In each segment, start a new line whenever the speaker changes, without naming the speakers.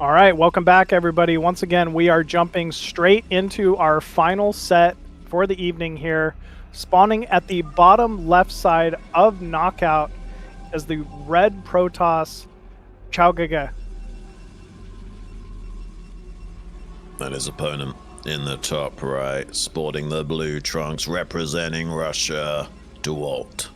All right, welcome back, everybody. Once again, we are jumping straight into our final set for the evening here. Spawning at the bottom left side of Knockout is the red Protoss QiaoGege.
And his opponent in the top right, sporting the blue trunks, representing Russia, Dewalt.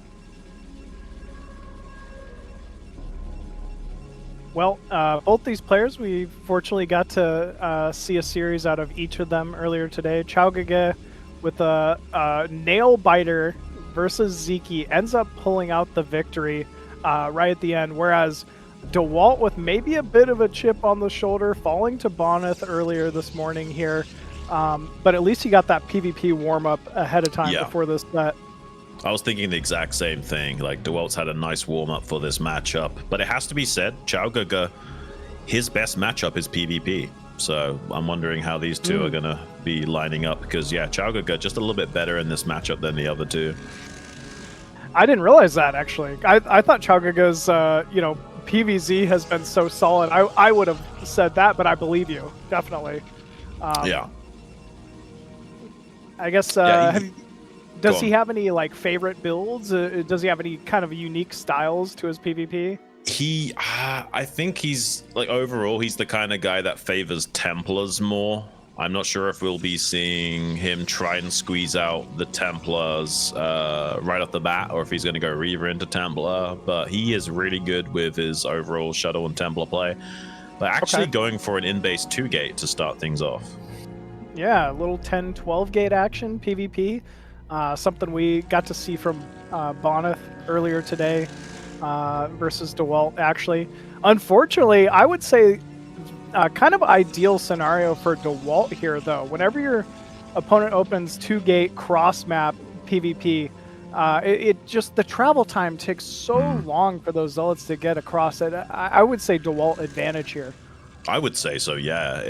Well, both these players, we fortunately got to see a series out of each of them earlier today. QiaoGege with a nail biter versus Sziky ends up pulling out the victory right at the end, whereas Dewalt with maybe a bit of a chip on the shoulder, falling to Bonyth earlier this morning here. But at least he got that PvP warm-up ahead of time before this set.
I was thinking the exact same thing. Like, Dewalt's had a nice warm-up for this matchup. But it has to be said, QiaoGege, his best matchup is PvP. So I'm wondering how these two are going to be lining up. Because, yeah, QiaoGege just a little bit better in this matchup than the other two.
I didn't realize that, actually. I thought QiaoGege's, PvZ has been so solid. I would have said that, but I believe you. Definitely.
Yeah.
I guess, does he have any favorite builds? Does he have any kind of unique styles to his PvP?
I think he's overall he's the kind of guy that favors Templars more. I'm not sure if we'll be seeing him try and squeeze out the Templars right off the bat, or if he's going to go Reaver into Templar. But he is really good with his overall Shuttle and Templar play. But actually going for an in-base 2-gate to start things off.
Yeah, a little 10-12 gate action PvP. Something we got to see from Bonyth earlier today versus Dewalt, actually. Unfortunately, I would say kind of ideal scenario for Dewalt here, though. Whenever your opponent opens 2-gate cross-map PvP, it just, the travel time takes so long for those Zealots to get across it. I would say Dewalt advantage here.
I would say so, yeah.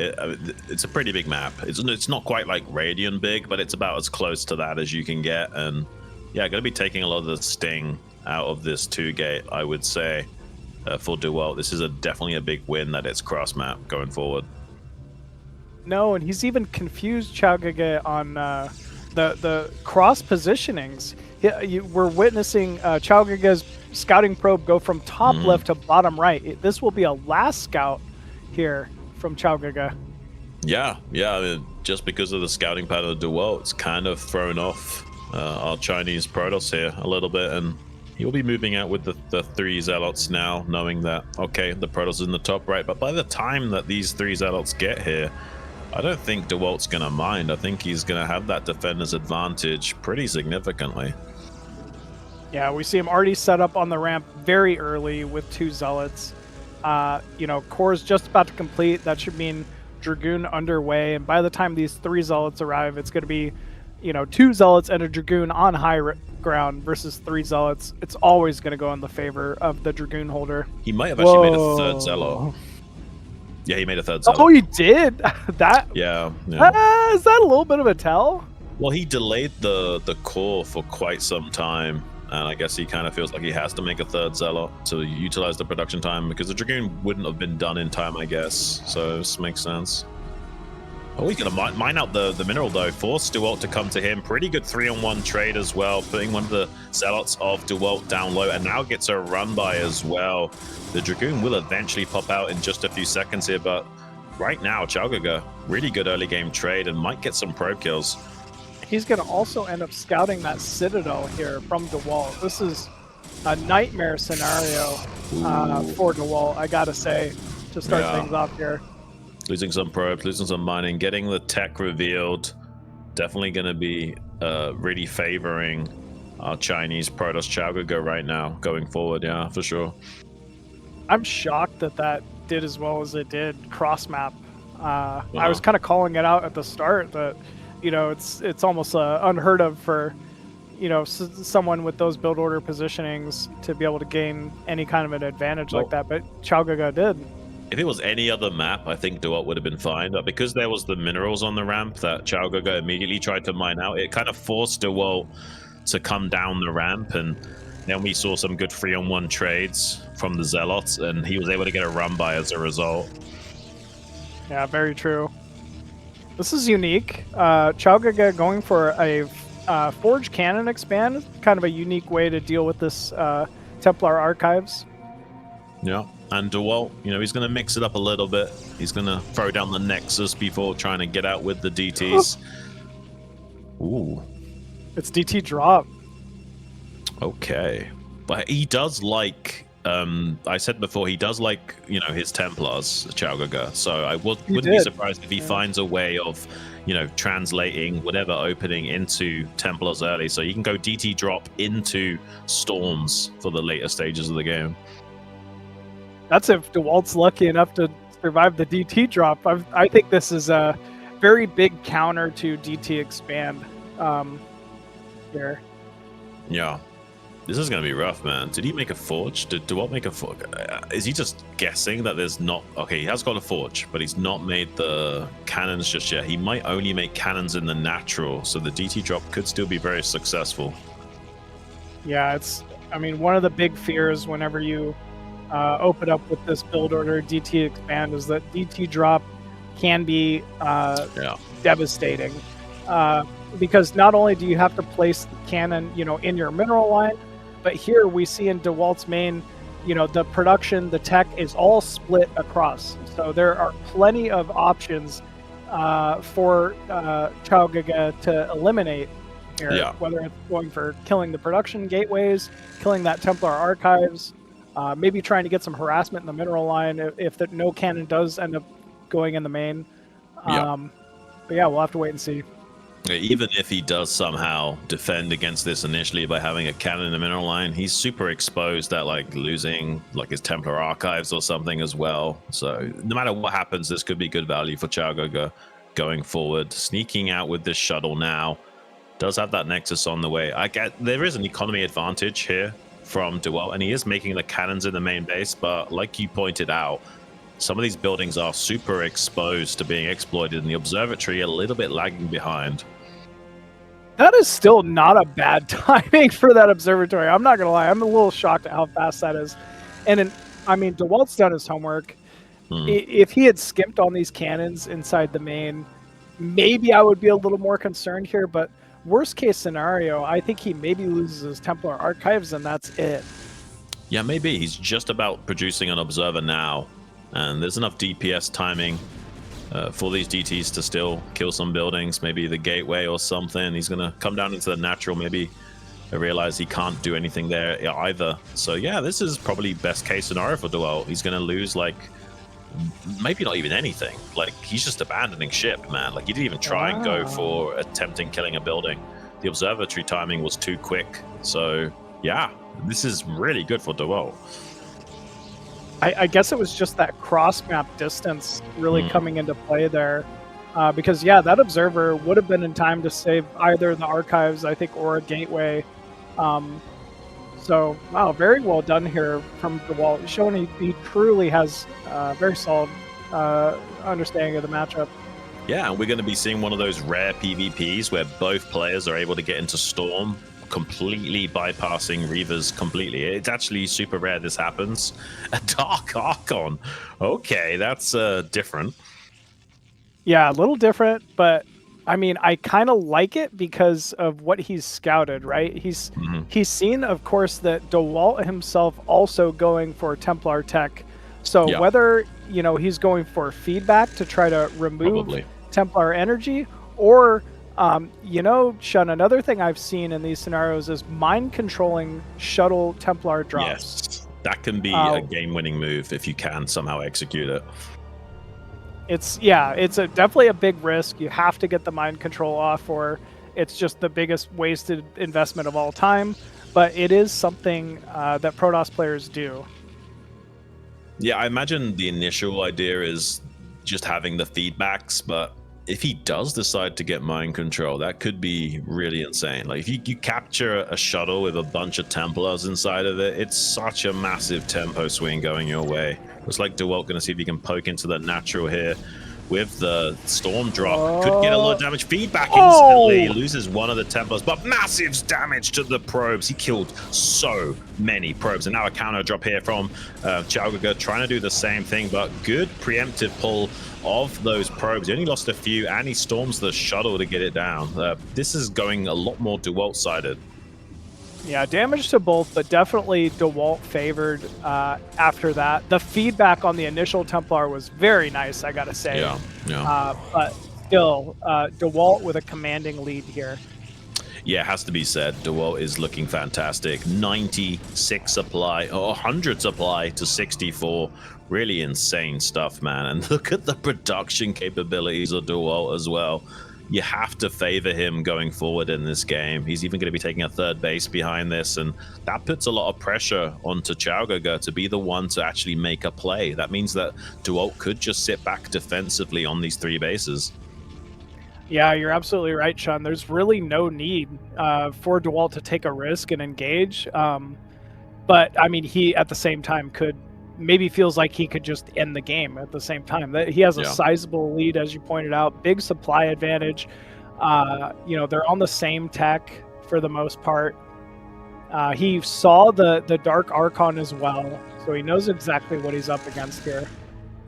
It's a pretty big map. It's not quite like Radiant big, but it's about as close to that as you can get. And yeah, going to be taking a lot of the sting out of this 2-gate, I would say, for Dewalt. This is definitely a big win that it's cross map going forward.
No, and he's even confused QiaoGege on the cross positionings. We're witnessing QiaoGege's scouting probe go from top left to bottom right. This will be a last scout here from QiaoGege.
Yeah. I mean, just because of the scouting pattern of Dewalt, it's kind of thrown off our Chinese Protoss here a little bit, and he'll be moving out with the 3 Zealots now, knowing that, okay, the Protoss is in the top right. But by the time that these 3 Zealots get here, I don't think Dewalt's going to mind. I think he's going to have that defender's advantage pretty significantly.
Yeah, we see him already set up on the ramp very early with 2 Zealots. Core's just about to complete. That should mean Dragoon underway. And by the time these 3 Zealots arrive, it's going to be, 2 Zealots and a Dragoon on high ground versus 3 Zealots. It's always going to go in the favor of the Dragoon holder.
He might have actually made a 3rd Zealot. Yeah, he made a 3rd Zealot.
Oh, he did? That?
Yeah.
Is that a little bit of a tell?
Well, he delayed the core for quite some time. And I guess he kind of feels like he has to make a 3rd Zealot to utilize the production time, because the Dragoon wouldn't have been done in time, I guess. So this makes sense. Oh, he's going to mine out the mineral, though. Force Dewalt to come to him. Pretty good 3-on-1 trade as well, putting one of the Zealots of Dewalt down low, and now gets a run by as well. The Dragoon will eventually pop out in just a few seconds here, but right now, QiaoGege, really good early game trade and might get some probe kills.
He's going to also end up scouting that Citadel here from Dewalt. This is a nightmare scenario for Dewalt, I got to say, to start things off here.
Losing some probes, losing some mining, getting the tech revealed. Definitely going to be really favoring our Chinese Protoss QiaoGege right now, going forward, yeah, for sure.
I'm shocked that did as well as it did cross-map. I was kind of calling it out at the start that, it's almost unheard of for, someone with those build order positionings to be able to gain any kind of an advantage like that, but QiaoGege did.
If it was any other map, I think Dewalt would have been fine, but because there was the minerals on the ramp that QiaoGege immediately tried to mine out, it kind of forced Dewalt to come down the ramp, and then we saw some good 3-on-1 trades from the Zealots, and he was able to get a run by as a result.
Yeah, very true. This is unique. QiaoGege going for a Forge Cannon expand, kind of a unique way to deal with this Templar Archives.
Yeah, and Dewalt, you know, he's going to mix it up a little bit. He's going to throw down the Nexus before trying to get out with the DTs. Ooh.
It's DT drop.
Okay. But he does like, I said before, he does like, you know, his Templars, QiaoGege. So I wouldn't be surprised if he finds a way of, you know, translating whatever opening into Templars early. So you can go DT drop into Storms for the later stages of the game.
That's if Dewalt's lucky enough to survive the DT drop. I think this is a very big counter to DT expand here.
Yeah. This is going to be rough, man. Did he make a forge? Did Dewalt make a forge? Is he just guessing that there's not... Okay, he has got a forge, but he's not made the cannons just yet. He might only make cannons in the natural, so the DT drop could still be very successful.
Yeah, it's... I mean, one of the big fears whenever you open up with this build order DT expand is that DT drop can be devastating. Because not only do you have to place the cannon, you know, in your mineral line, but here we see in Dewalt's main, you know, the production, the tech is all split across. So there are plenty of options for QiaoGege to eliminate here, whether it's going for killing the production gateways, killing that Templar Archives, maybe trying to get some harassment in the mineral line if the no cannon does end up going in the main. But yeah, we'll have to wait and see.
Even if he does somehow defend against this initially by having a cannon in the mineral line, he's super exposed at like losing like his Templar Archives or something as well. So no matter what happens, this could be good value for QiaoGege going forward. Sneaking out with this shuttle now, does have that Nexus on the way. I get there is an economy advantage here from Dewalt, and he is making the cannons in the main base, but like you pointed out, some of these buildings are super exposed to being exploited, and the observatory a little bit lagging behind.
That is still not a bad timing for that observatory. I'm not going to lie. I'm a little shocked at how fast that is. And I mean, Dewalt's done his homework. If he had skimped on these cannons inside the main, maybe I would be a little more concerned here. But worst case scenario, I think he maybe loses his Templar Archives, and that's it.
Yeah, maybe. He's just about producing an observer now. And there's enough DPS timing for these DTs to still kill some buildings, maybe the gateway or something. He's going to come down into the natural, maybe realize he can't do anything there either. So yeah, this is probably best case scenario for Dewalt. He's going to lose like maybe not even anything. Like he's just abandoning ship, man. Like he didn't even try and go for attempting killing a building. The observatory timing was too quick. So yeah, this is really good for Dewalt.
I guess it was just that cross-map distance really coming into play there. Because, yeah, that observer would have been in time to save either the archives, I think, or a gateway. So, wow, very well done here from Dewalt, showing he truly has a very solid understanding of the matchup.
Yeah, and we're going to be seeing one of those rare PvPs where both players are able to get into Storm, completely bypassing Reavers completely. It's actually super rare this happens. A Dark Archon. Okay, that's different.
Yeah, a little different, but I mean, I kind of like it because of what he's scouted, right? He's seen, of course, that Dewalt himself also going for Templar tech. So whether, you know, he's going for feedback to try to remove Templar energy, or you know, Shun, another thing I've seen in these scenarios is mind controlling shuttle Templar drops.
Yes, that can be a game-winning move if you can somehow execute it.
It's definitely a big risk. You have to get the mind control off, or it's just the biggest wasted investment of all time. But it is something that Protoss players do.
Yeah, I imagine the initial idea is just having the feedbacks, but if he does decide to get mind control, that could be really insane. Like if you capture a shuttle with a bunch of Templars inside of it, it's such a massive tempo swing going your way. Looks like Dewalt going to see if he can poke into the natural here with the Storm drop. Could get a lot of damage. Feedback instantly. Loses one of the Templars, but massive damage to the probes. He killed so many probes. And now a counter drop here from QiaoGege, trying to do the same thing, but good preemptive pull of those probes. He only lost a few, and he storms the shuttle to get it down. This is going a lot more Dewalt-sided.
Yeah, damage to both, but definitely Dewalt favored after that. The feedback on the initial Templar was very nice, I gotta say.
Yeah.
But still, Dewalt with a commanding lead here.
Yeah, it has to be said. Dewalt is looking fantastic. 96 supply, or 100 supply to 64. Really insane stuff, man. And look at the production capabilities of Dewalt as well. You have to favor him going forward in this game. He's even going to be taking a third base behind this, and that puts a lot of pressure onto QiaoGege to be the one to actually make a play. That means that Dewalt could just sit back defensively on these 3 bases.
Yeah, you're absolutely right, Sean. There's really no need for Dewalt to take a risk and engage. But, I mean, he, at the same time, maybe feels like he could just end the game at the same time. He has a sizable lead, as you pointed out, big supply advantage. You know, they're on the same tech for the most part. He saw the Dark Archon as well, so he knows exactly what he's up against here.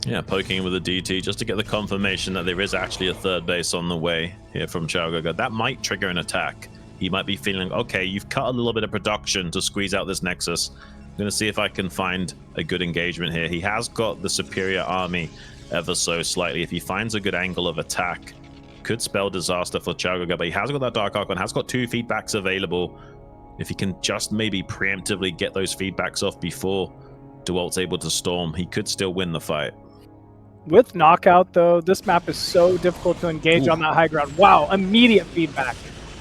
Yeah, poking with a DT just to get the confirmation that there is actually a third base on the way here from QiaoGege. That might trigger an attack. He might be feeling, okay, you've cut a little bit of production to squeeze out this Nexus. I'm going to see if I can find a good engagement here. He has got the superior army ever so slightly. If he finds a good angle of attack, could spell disaster for QiaoGege, but he has got that Dark Archon, has got 2 feedbacks available. If he can just maybe preemptively get those feedbacks off before Dewalt's able to storm, he could still win the fight.
With Knockout, though, this map is so difficult to engage on that high ground. Wow, immediate feedback.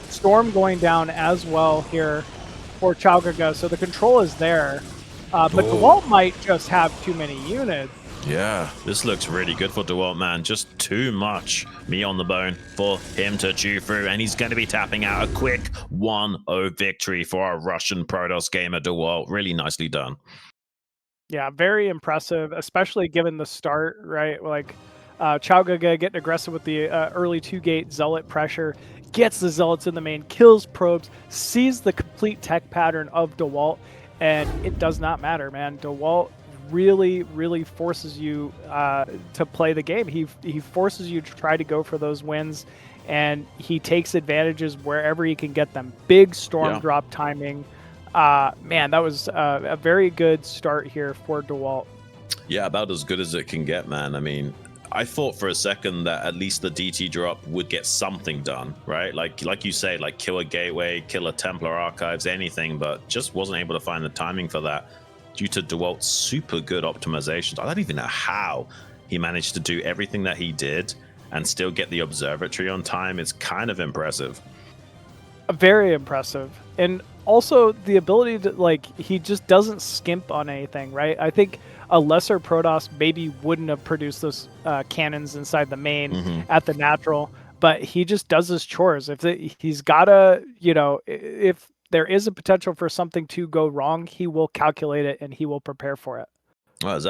Storm going down as well here for QiaoGege, so the control is there. But Dewalt might just have too many units.
Yeah, this looks really good for Dewalt, man. Just too much meat on the bone for him to chew through, and he's going to be tapping out a quick 1-0 victory for our Russian Protoss gamer Dewalt. Really nicely done.
Yeah, very impressive, especially given the start, right? Like, QiaoGege getting aggressive with the early 2-gate Zealot pressure, gets the Zealots in the main, kills probes, sees the complete tech pattern of Dewalt, and it does not matter, man. Dewalt really, really forces you to play the game. He forces you to try to go for those wins, and he takes advantages wherever he can get them. Big storm drop timing. Man, that was a very good start here for Dewalt.
Yeah, about as good as it can get, man. I mean, I thought for a second that at least the DT drop would get something done, right? Like you say, like kill a gateway, kill a Templar archives, anything, but just wasn't able to find the timing for that due to Dewalt's super good optimizations. I don't even know how he managed to do everything that he did and still get the observatory on time. It's kind of impressive.
Very impressive. And also the ability to, like, he just doesn't skimp on anything, right? I think a lesser Protoss maybe wouldn't have produced those cannons inside the main at the natural, but he just does his chores. If he's got to, you know, if there is a potential for something to go wrong, he will calculate it and he will prepare for it.
Well, that's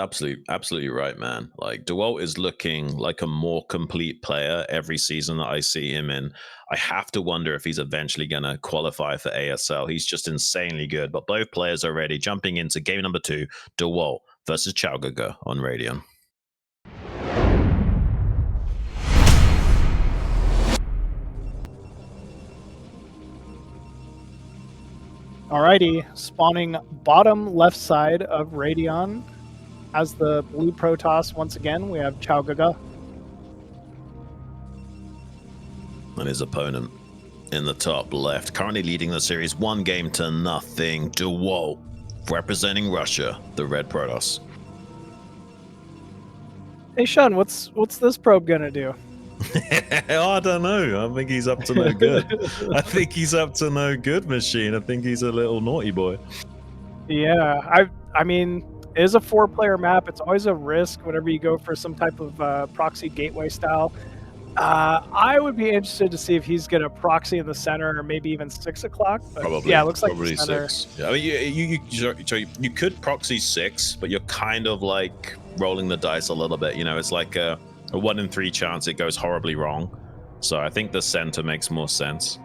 absolutely right, man. Like, Dewalt is looking like a more complete player every season that I see him in. I have to wonder if he's eventually going to qualify for ASL. He's just insanely good. But both players are ready. Jumping into game number 2, Dewalt versus QiaoGege on Radon.
Alrighty, spawning bottom left side of Radon. As the blue Protoss, once again, we have QiaoGege.
And his opponent in the top left, currently leading the series 1-0, Dewalt, representing Russia, the red Protoss.
Hey, Sean, what's this probe gonna do?
Oh, I don't know. I think he's up to no good. I think he's up to no good, Machine. I think he's a little naughty boy.
Yeah, I mean, it is a 4-player map. It's always a risk whenever you go for some type of proxy gateway style. I would be interested to see if he's going to proxy in the center or maybe even 6 o'clock.
Probably.
Yeah, it looks like
probably 6. Yeah, I mean, you could proxy 6, but you're kind of like rolling the dice a little bit. You know, it's like a 1 in 3 chance it goes horribly wrong. So I think the center makes more sense.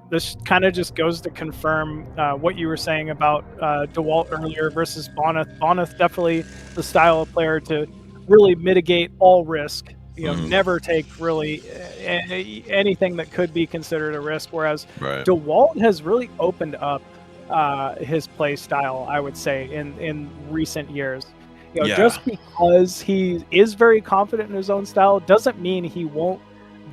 This kind of just goes to confirm what you were saying about Dewalt earlier versus Bonyth. Bonyth definitely the style of player to really mitigate all risk. You know, never take really anything that could be considered a risk. Whereas Dewalt has really opened up his play style, I would say, in recent years. You know, just because he is very confident in his own style doesn't mean he won't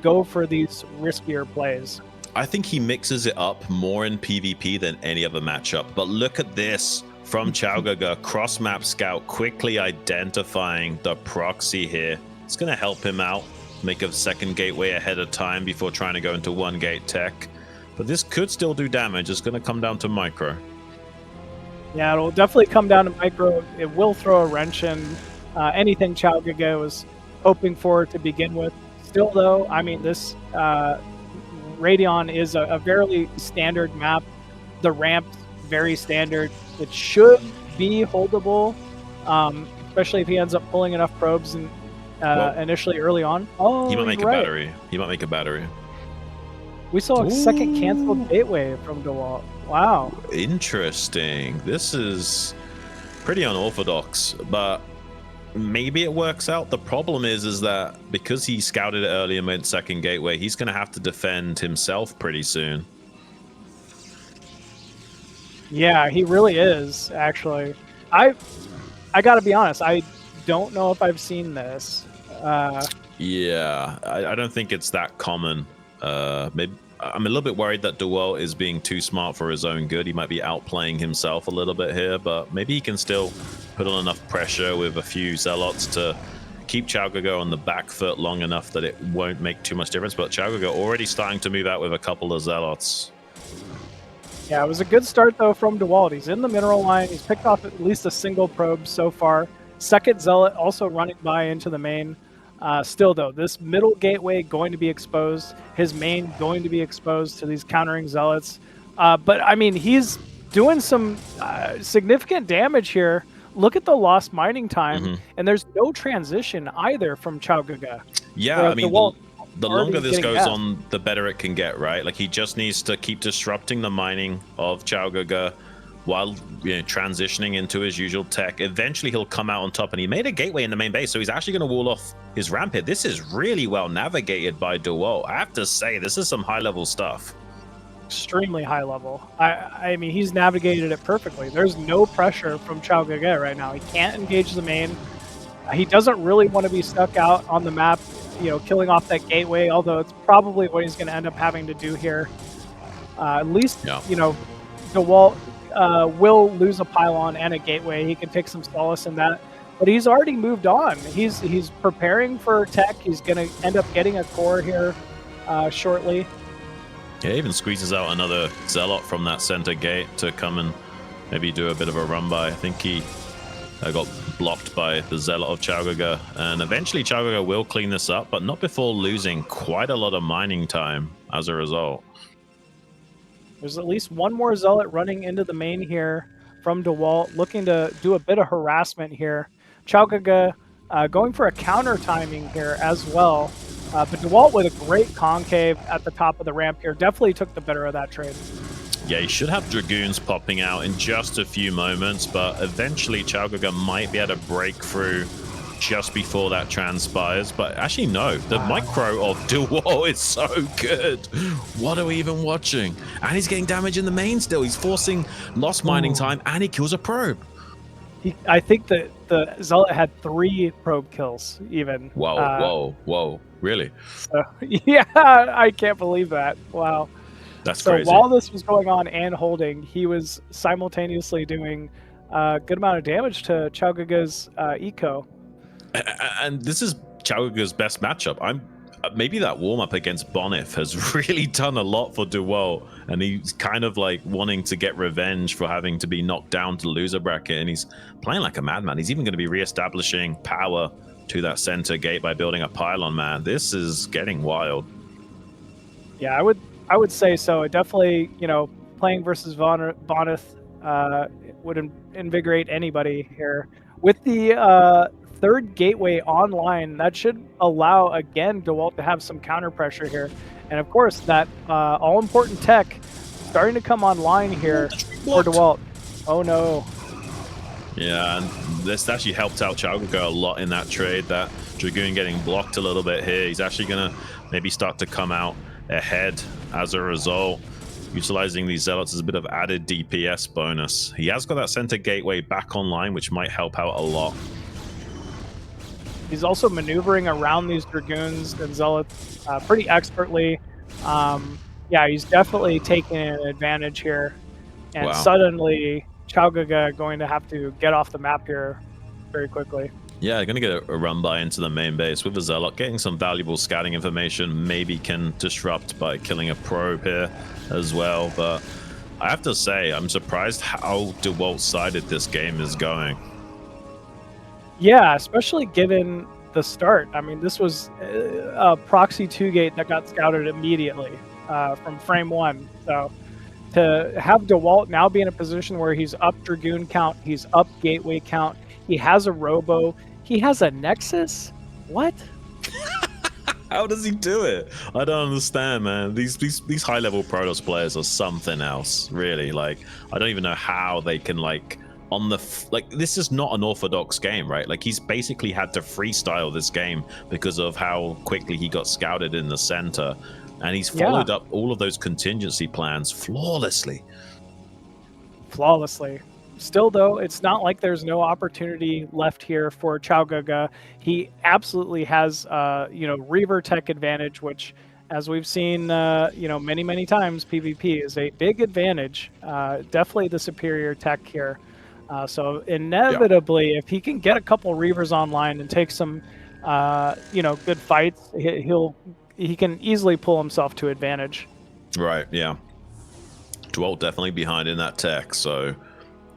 go for these riskier plays.
I think he mixes it up more in PvP than any other matchup. But look at this from QiaoGege, cross-map scout, quickly identifying the proxy here. It's going to help him out, make a second gateway ahead of time before trying to go into one gate tech. But this could still do damage. It's going to come down to micro.
Yeah, it'll definitely come down to micro. It will throw a wrench in anything QiaoGege was hoping for to begin with. Still, though, I mean, this Radon is a very standard map. The ramp's very standard. It should be holdable, especially if he ends up pulling enough probes and initially early on. Oh,
he might make a battery. He might make a battery.
We saw a second canceled gateway from Dewalt. Wow.
Interesting. This is pretty unorthodox, but maybe it works out. The problem is that because he scouted it early and went second gateway, he's going to have to defend himself pretty soon.
Yeah, he really is, actually. I got to be honest, I don't know if I've seen this.
Yeah, I don't think it's that common. Maybe I'm a little bit worried that Dewalt is being too smart for his own good. He might be outplaying himself a little bit here, but maybe he can still put on enough pressure with a few Zealots to keep QiaoGege on the back foot long enough that it won't make too much difference. But QiaoGege already starting to move out with a couple of Zealots.
Yeah, it was a good start, though, from Dewalt. He's in the mineral line. He's picked off at least a single probe so far. Second Zealot also running by into the main. Still, though, this middle gateway going to be exposed. His main going to be exposed to these countering Zealots. But, I mean, he's doing some significant damage here. Look at the lost mining time, and there's no transition either from QiaoGege.
Yeah, I mean, the longer this goes on, the better it can get, right? Like, he just needs to keep disrupting the mining of QiaoGege while transitioning into his usual tech. Eventually, he'll come out on top, and he made a gateway in the main base, so he's actually going to wall off his ramp here. This is really well navigated by Dewalt. I have to say, this is some high-level stuff.
Extremely high level. I mean, he's navigated it perfectly. There's no pressure from QiaoGege right now. He can't engage the main. He doesn't really want to be stuck out on the map, killing off that gateway, although it's probably what he's going to end up having to do here. At least, Dewalt will lose a pylon and a gateway. He can take some solace in that. But he's already moved on. He's preparing for tech. He's going to end up getting a core here shortly.
Yeah, even squeezes out another Zealot from that center gate to come and maybe do a bit of a run by. I think he got blocked by the Zealot of QiaoGege. And eventually QiaoGege will clean this up, but not before losing quite a lot of mining time as a result.
There's at least one more Zealot running into the main here from Dewalt, looking to do a bit of harassment here. QiaoGege going for a counter timing here as well. But Dewalt with a great concave at the top of the ramp here definitely took the better of that trade.
Yeah, he should have Dragoons popping out in just a few moments, but eventually QiaoGege might be able to break through just before that transpires. But actually, no, the micro of Dewalt is so good. What are we even watching? And he's getting damage in the main still. He's forcing lost mining time, and he kills a probe.
I think that the Zealot had 3 probe kills, even.
Whoa. Really?
Yeah, I can't believe that. Wow.
That's crazy.
So while this was going on and holding, he was simultaneously doing a good amount of damage to QiaoGege's eco.
And this is QiaoGege's best matchup. Maybe that warm-up against Bonyth has really done a lot for Dewalt, and he's kind of like wanting to get revenge for having to be knocked down to the loser bracket, and he's playing like a madman. He's even going to be re-establishing power to that center gate by building a pylon, man. This is getting wild.
Yeah, I would say so. It definitely, playing versus Bonyth would invigorate anybody here. With the third gateway online, that should allow, again, Dewalt to have some counter pressure here. And of course, that all-important tech starting to come online here for Dewalt. Oh no.
Yeah, and this actually helped out QiaoGege a lot in that trade. That Dragoon getting blocked a little bit here. He's actually going to maybe start to come out ahead as a result, utilizing these Zealots as a bit of added DPS bonus. He has got that center gateway back online, which might help out a lot.
He's also maneuvering around these Dragoons and Zealots pretty expertly. Yeah, he's definitely taking an advantage here. And
Wow.
suddenly, QiaoGege going to have to get off the map here very quickly.
Yeah, going to get a run by into the main base with a Zealot. Getting some valuable scouting information maybe can disrupt by killing a probe here as well. But I have to say, I'm surprised how Dewalt-sided this game is going.
Yeah, especially given the start. I mean, this was a proxy 2-gate that got scouted immediately from frame 1. So to have Dewalt now be in a position where he's up Dragoon count, he's up gateway count, he has a Robo, he has a Nexus? What?
How does he do it? I don't understand, man. These high-level Protoss players are something else, really. Like, I don't even know how they can, like, this is not an orthodox game, right? Like, he's basically had to freestyle this game because of how quickly he got scouted in the center. And he's followed up all of those contingency plans flawlessly.
Flawlessly. Still, though, it's not like there's no opportunity left here for QiaoGege. He absolutely has, Reaver tech advantage, which, as we've seen, many, many times, PvP is a big advantage. Definitely the superior tech here. So inevitably, if he can get a couple Reavers online and take some, good fights, he can easily pull himself to advantage.
Right, yeah. Dewalt definitely behind in that tech, so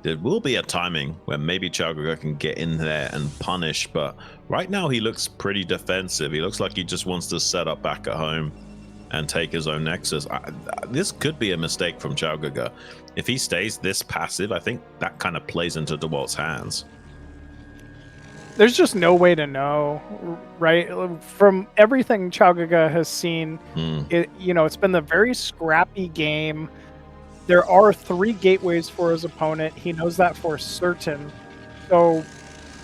there will be a timing where maybe QiaoGege can get in there and punish, but right now he looks pretty defensive. He looks like he just wants to set up back at home and take his own Nexus. This could be a mistake from QiaoGege. If he stays this passive, I think that kind of plays into Dewalt's hands.
There's just no way to know, right? From everything QiaoGege has seen, it's been a very scrappy game. There are 3 gateways for his opponent. He knows that for certain. So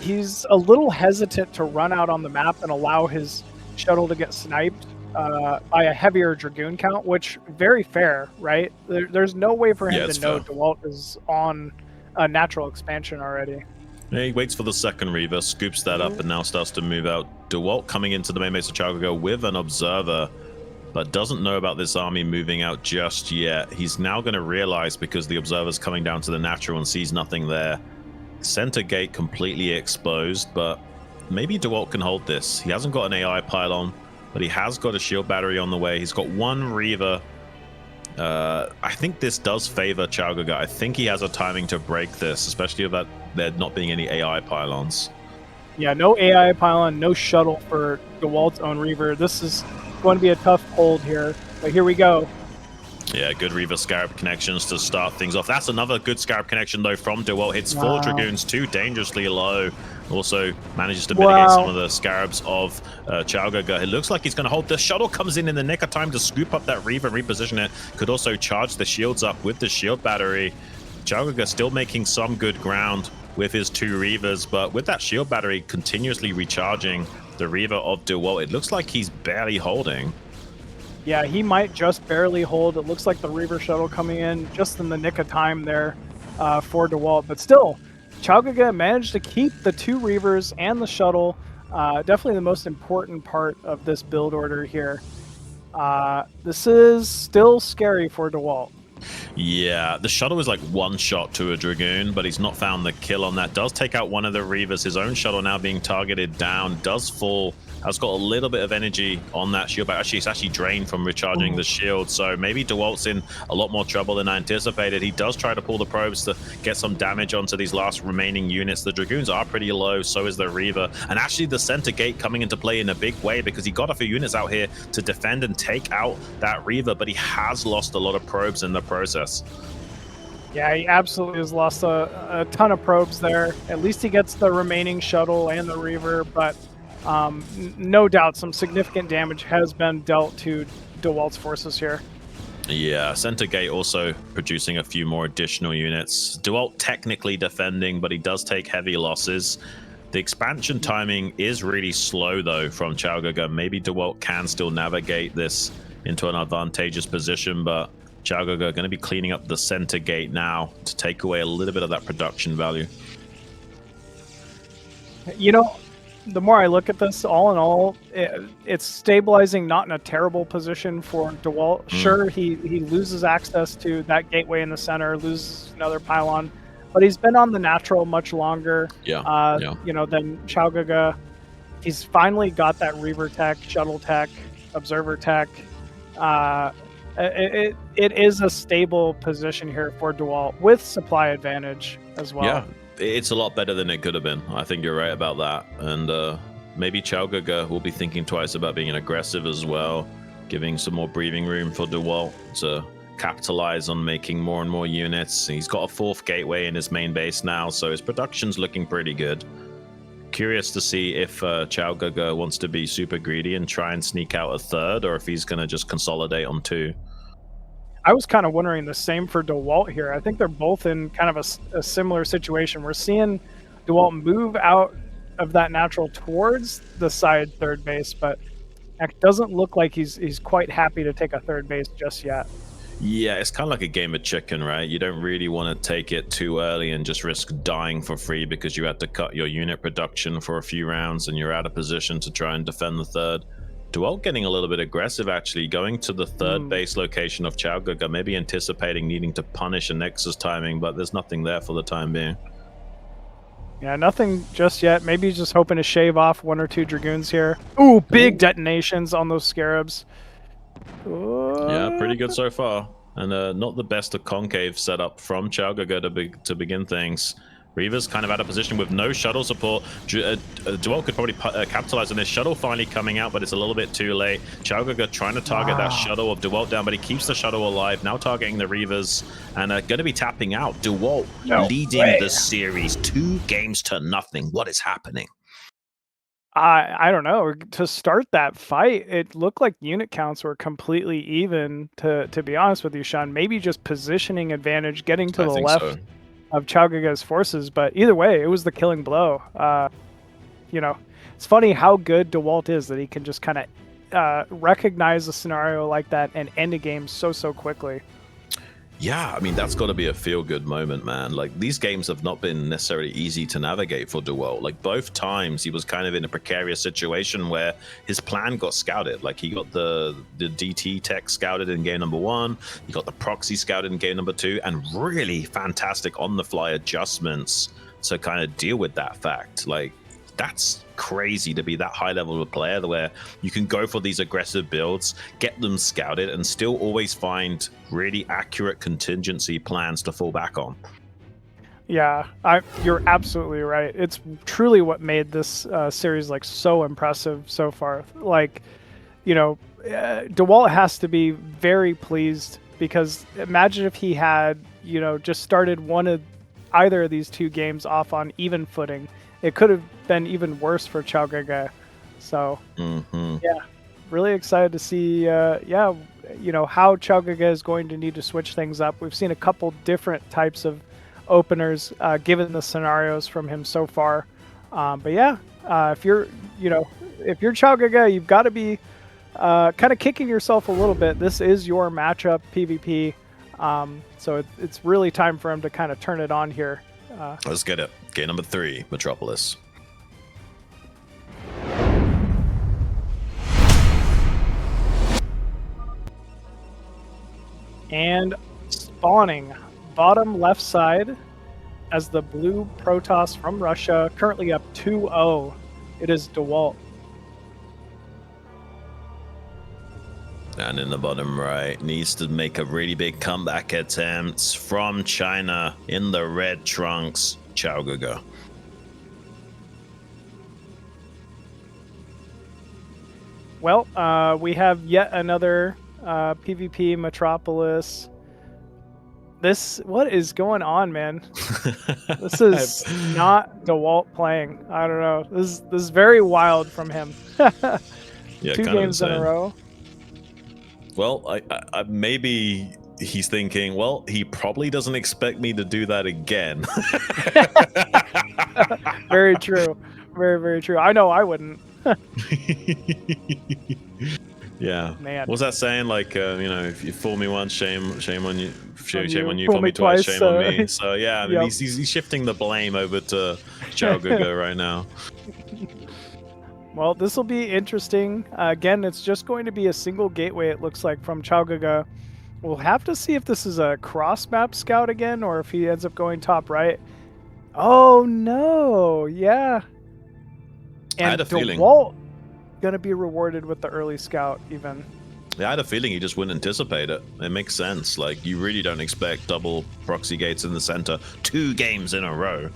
he's a little hesitant to run out on the map and allow his shuttle to get sniped by a heavier Dragoon count, which very fair, right? There's no way for him to know Dewalt is on a natural expansion already.
Yeah, he waits for the second Reaver, scoops that up, and now starts to move out. Dewalt coming into the main base of QiaoGege with an Observer, but doesn't know about this army moving out just yet. He's now going to realize, because the Observer's coming down to the natural and sees nothing there. Center gate completely exposed, but maybe Dewalt can hold this. He hasn't got an AI pylon, but he has got a shield battery on the way. He's got 1 Reaver. I think this does favor QiaoGege. I think he has a timing to break this, especially about there not being any AI pylons.
Yeah, no AI pylon, no shuttle for Dewalt's own Reaver. This is going to be a tough hold here, but here we go.
Yeah, good Reaver Scarab connections to start things off. That's another good Scarab connection, though, from Dewalt. Hits 4 Dragoons, 2 dangerously low. Also manages to mitigate some of the Scarabs of QiaoGege. It looks like he's going to hold. The shuttle comes in the nick of time to scoop up that Reaver and reposition it. Could also charge the shields up with the shield battery. QiaoGege still making some good ground with his 2 Reavers, but with that shield battery continuously recharging the Reaver of Dewalt, it looks like he's barely holding.
Yeah, he might just barely hold. It looks like the Reaver shuttle coming in just in the nick of time there for Dewalt. But still, QiaoGege managed to keep the 2 Reavers and the shuttle. Definitely the most important part of this build order here. This is still scary for Dewalt.
Yeah, the shuttle is like 1 shot to a Dragoon, but he's not found the kill on that. Does take out one of the Reavers. His own shuttle now being targeted down. Does fall. Has got a little bit of energy on that shield, but actually it's actually drained from recharging the shield. So maybe Dewalt's in a lot more trouble than I anticipated. He does try to pull the probes to get some damage onto these last remaining units. The Dragoons are pretty low, so is the Reaver. And actually the center gate coming into play in a big way, because he got a few units out here to defend and take out that Reaver, but he has lost a lot of probes in the process.
Yeah, he absolutely has lost a ton of probes there. At least he gets the remaining shuttle and the Reaver, but no doubt some significant damage has been dealt to Dewalt's forces here.
Yeah, center gate also producing a few more additional units. Dewalt technically defending, but he does take heavy losses. The expansion timing is really slow, though, from QiaoGege. Maybe Dewalt can still navigate this into an advantageous position, but QiaoGege going to be cleaning up the center gate now to take away a little bit of that production value.
You know, the more I look at this, all in all, it's stabilizing not in a terrible position for Dewalt. Sure, he loses access to that gateway in the center, loses another pylon, but he's been on the natural much longer.
Yeah.
You know, than QiaoGege. He's finally got that Reaver tech, shuttle tech, observer tech. It is a stable position here for Dewalt with supply advantage as well.
Yeah. It's a lot better than it could have been. I think you're right about that. And maybe QiaoGege will be thinking twice about being aggressive as well, giving some more breathing room for Dewalt to capitalize on making more and more units. He's got a 4th gateway in his main base now, so his production's looking pretty good. Curious to see if QiaoGege wants to be super greedy and try and sneak out a 3rd, or if he's going to just consolidate on 2.
I was kind of wondering the same for Dewalt here. I think they're both in kind of a similar situation. We're seeing Dewalt move out of that natural towards the side 3rd base, but it doesn't look like he's quite happy to take a 3rd base just yet.
Yeah, it's kind of like a game of chicken, right? You don't really want to take it too early and just risk dying for free because you had to cut your unit production for a few rounds and you're out of position to try and defend the 3rd. Dewalt getting a little bit aggressive, actually, going to the 3rd base location of QiaoGege, maybe anticipating needing to punish a Nexus timing, but there's nothing there for the time being.
Yeah, nothing just yet. Maybe he's just hoping to shave off 1 or 2 Dragoons here. Ooh, big detonations on those Scarabs.
Yeah, pretty good so far. And not the best of concave setup from QiaoGege to begin things. Reaver's kind of out of position with no shuttle support. Dewalt could probably capitalize on this. Shuttle finally coming out, but it's a little bit too late. QiaoGege trying to target that shuttle of Dewalt down, but he keeps the shuttle alive. Now targeting the Reavers and going to be tapping out. Dewalt leading the series 2 games to nothing. What is happening?
I don't know. To start that fight, it looked like unit counts were completely even, to be honest with you, Sean. Maybe just positioning advantage, getting to the left of QiaoGege's forces, but either way, it was the killing blow. You know, it's funny how good Dewalt is that he can just kind of recognize a scenario like that and end a game so quickly.
Yeah, I mean, that's got to be a feel-good moment, man. Like, these games have not been necessarily easy to navigate for Dewalt. Like, both times he was kind of in a precarious situation where his plan got scouted. Like, he got the DT tech scouted in game number 1, he got the proxy scouted in game number 2, and really fantastic on-the-fly adjustments to kind of deal with that fact. Like, that's crazy to be that high level of a player where you can go for these aggressive builds, get them scouted, and still always find really accurate contingency plans to fall back on.
Yeah, you're absolutely right. It's truly what made this series like so impressive so far. Like, you know, Dewalt has to be very pleased, because imagine if he had, you know, just started either of these 2 games off on even footing. It could have been even worse for QiaoGege. So, yeah, really excited to see, you know, how QiaoGege is going to need to switch things up. We've seen a couple different types of openers given the scenarios from him so far. But yeah, if you're QiaoGege, you've got to be kind of kicking yourself a little bit. This is your matchup PvP. So it's really time for him to kind of turn it on here.
Let's get it. Game number 3, Metropolis.
And spawning bottom left side as the blue Protoss from Russia, currently up 2-0. It is Dewalt.
And in the bottom right, needs to make a really big comeback attempt from China in the red trunks, QiaoGege.
Well, we have yet another PvP Metropolis. What is going on, man? This is not Dewalt playing. I don't know. This is very wild from him.
Yeah,
2 games in a row.
Well, I maybe he's thinking, well, he probably doesn't expect me to do that again.
Very true. Very, very true. I know I wouldn't.
Yeah.
Man.
What's that saying? Like, you know, if you fool me once, shame on you. Shame on you.
Fool
Fool
me
me twice,
twice,
shame on me. So yeah, I mean,
Yep.
he's shifting the blame over to QiaoGege right now.
Well, this will be interesting. Again, it's just going to be a single gateway, it looks like, from QiaoGege. We'll have to see if this is a cross-map scout again, or if he ends up going top right. Oh, no. Yeah.
I
And
had a feeling.
DeWalt going to be rewarded with the early scout, even.
Yeah, I had a feeling he just wouldn't anticipate it. It makes sense. Like, you really don't expect double proxy gates in the center 2 games in a row.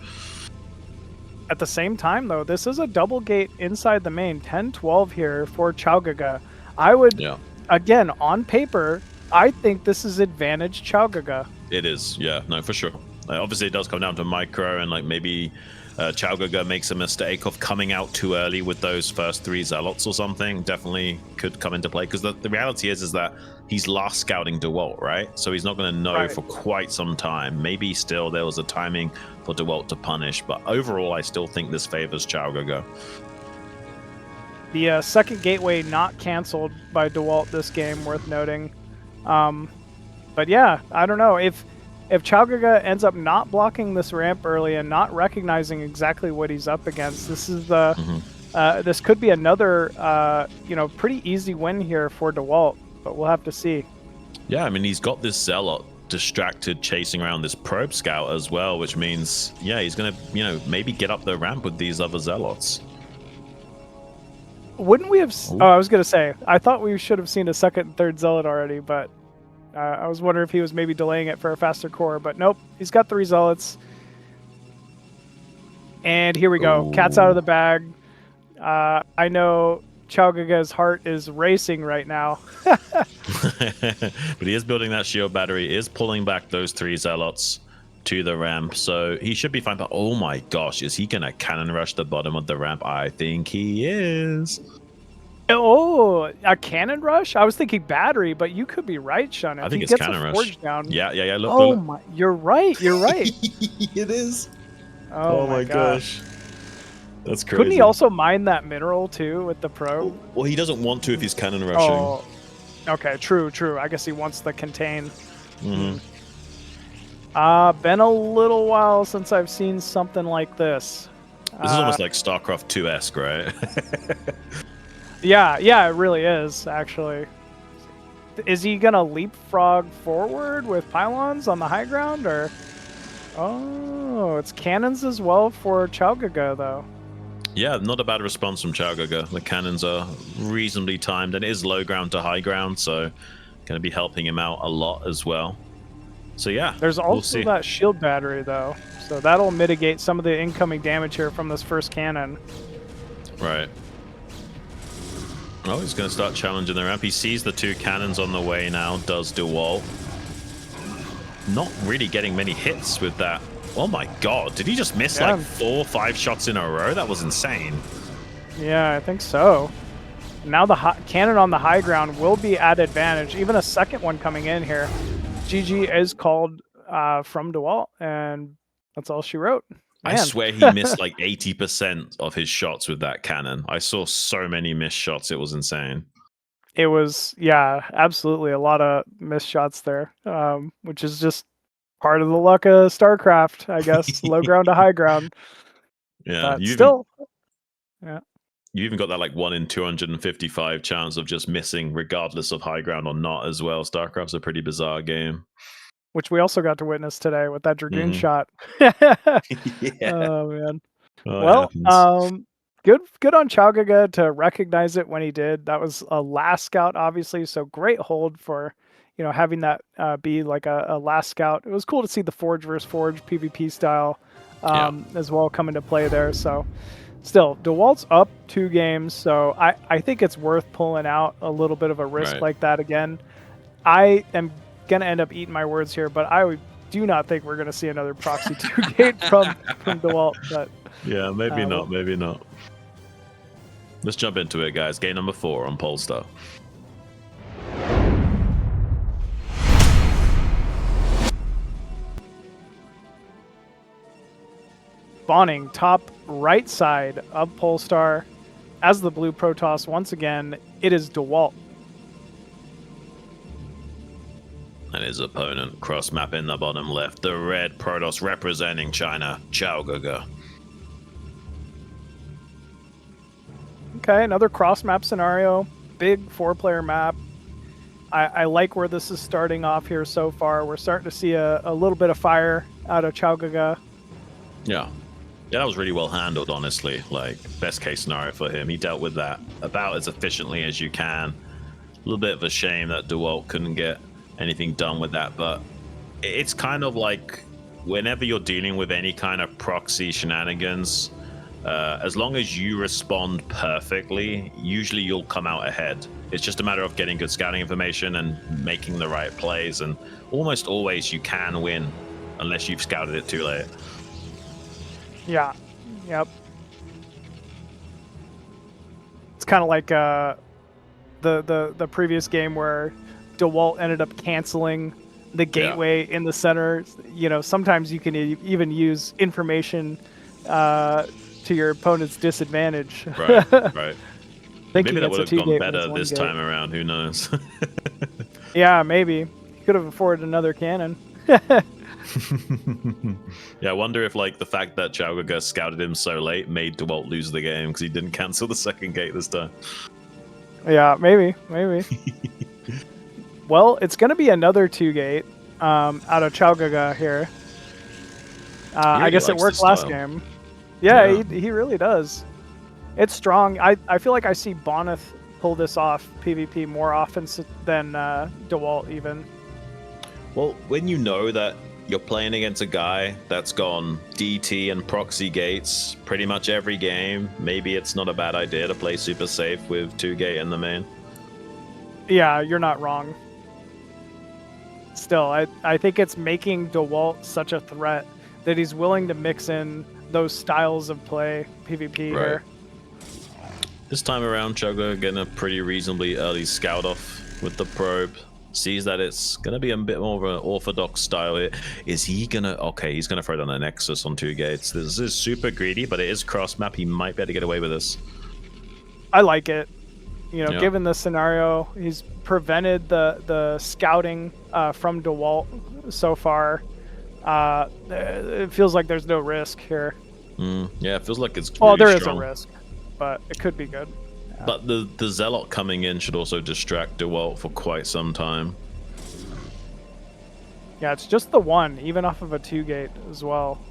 At the same time, though, this is a double gate inside the main, 10-12 here for QiaoGege. I would, again, on paper, I think this is advantage QiaoGege.
It is, yeah, no, for sure. Obviously, it does come down to micro, and like maybe QiaoGege makes a mistake of coming out too early with those first 3 zealots or something. Definitely could come into play, because the reality is that he's last scouting Dewalt, right? So he's not going to know for quite some time. Maybe still there was a timing for Dewalt to punish, but overall I still think this favors QiaoGege.
The second gateway not canceled by Dewalt this game, worth noting. But yeah, I don't know. If QiaoGege ends up not blocking this ramp early and not recognizing exactly what he's up against, this is the this could be another you know, pretty easy win here for Dewalt, but we'll have to see.
Yeah, I mean, he's got this zealot distracted chasing around this probe scout as well, which means, yeah, he's gonna, you know, maybe get up the ramp with these other zealots.
Wouldn't we have? Oh, I was gonna say, I thought we should have seen a second and third zealot already, but I was wondering if he was maybe delaying it for a faster core, but nope, he's got 3 zealots. And here we go. Cat's out of the bag. I know QiaoGege's heart is racing right now.
But he is building that shield battery, is pulling back those 3 zealots to the ramp, so he should be fine. But oh my gosh, is he gonna cannon rush the bottom of the ramp? I think he is.
Oh, a cannon rush? I was thinking battery, but you could be right, Sean.
I think it's cannon rush.
Down,
yeah. Look,
oh
look.
my, you're right. You're right.
It is.
Oh my gosh.
That's crazy.
Couldn't he also mine that mineral too with the probe?
Well, he doesn't want to if he's cannon rushing.
Oh, okay, true. I guess he wants the contain. Been a little while since I've seen something like this.
This is almost like StarCraft 2-esque, right?
Yeah, it really is, actually. Is he gonna leapfrog forward with pylons on the high ground, or? Oh, it's cannons as well for QiaoGege, though.
Yeah, not a bad response from QiaoGege. The cannons are reasonably timed, and it is low ground to high ground, so going to be helping him out a lot as well. So yeah,
there's also that shield battery, though, so that'll mitigate some of the incoming damage here from this first cannon.
Right. Oh, he's going to start challenging the ramp. He sees the 2 cannons on the way now, does Dewalt. Not really getting many hits with that. Oh my god, did he just miss like 4 or 5 shots in a row? That was insane. Yeah,
I think so. Now the cannon on the high ground will be at advantage. Even a second one coming in here. GG is called from Dewalt, and that's all she wrote. Man.
I swear he missed like 80% of his shots with that cannon. I saw so many missed shots, it was insane.
It was, yeah, absolutely a lot of missed shots there, which is just part of the luck of StarCraft, I guess. Low ground to high ground.
Yeah,
yeah.
You even got that like 1 in 255 chance of just missing, regardless of high ground or not, as well. StarCraft's a pretty bizarre game.
Which we also got to witness today with that Dragoon shot. Oh man. Well, good on QiaoGege to recognize it when he did. That was a last scout, obviously, so great hold for, you know, having that be like a last scout. It was cool to see the Forge versus Forge PvP style as well come into play there. So still, Dewalt's up 2 games, so I think it's worth pulling out a little bit of a risk like that again. I am gonna end up eating my words here, but I do not think we're gonna see another proxy 2 gate from Dewalt. But
yeah, maybe not. Let's jump into it, guys. Game number 4 on Polestar.
spawning top right side of Polestar as the blue Protoss. Once again, it is Dewalt.
And his opponent cross map in the bottom left. The red Protoss representing China, QiaoGege.
Okay, another cross map scenario. Big 4-player map. I like where this is starting off here so far. We're starting to see a little bit of fire out of QiaoGege.
Yeah. Yeah, that was really well handled, honestly. Like, best case scenario for him. He dealt with that about as efficiently as you can. A little bit of a shame that Dewalt couldn't get anything done with that, but it's kind of like whenever you're dealing with any kind of proxy shenanigans, as long as you respond perfectly, usually you'll come out ahead. It's just a matter of getting good scouting information and making the right plays, and almost always you can win unless you've scouted it too late.
Yeah. Yep. It's kind of like the previous game where Dewalt ended up canceling the gateway in the center. You know, sometimes you can even use information to your opponent's disadvantage.
Right, right.
Maybe
that would have gone better this time around. Who knows?
Yeah, maybe. He could have afforded another cannon.
Yeah, I wonder if like the fact that QiaoGege scouted him so late made Dewalt lose the game because he didn't cancel the second gate this time.
Yeah, maybe. Well, it's going to be another 2-gate out of QiaoGege here. I guess it worked last game. Yeah. He really does. It's strong. I feel like I see Bonyth pull this off PvP more often than Dewalt even. Well,
when you know that you're playing against a guy that's gone DT and proxy gates pretty much every game, maybe it's not a bad idea to play super safe with 2-gate in the main.
Yeah, you're not wrong. Still, I think it's making Dewalt such a threat that he's willing to mix in those styles of play PvP here.
This time around, QiaoGege getting a pretty reasonably early scout off with the probe. Sees that it's going to be a bit more of an orthodox style here. Is he going to... Okay, he's going to throw down a Nexus on 2 gates. This is super greedy, but it is cross map. He might be able to get away with this.
I like it. You know, given the scenario, he's prevented the scouting from Dewalt so far. It feels like there's no risk here.
Yeah, it feels like it's
well,
really
there
strong.
is a risk, but it could be good. Yeah.
But the Zealot coming in should also distract Dewalt for quite some time.
Yeah, it's just the one, even off of a 2-gate as well.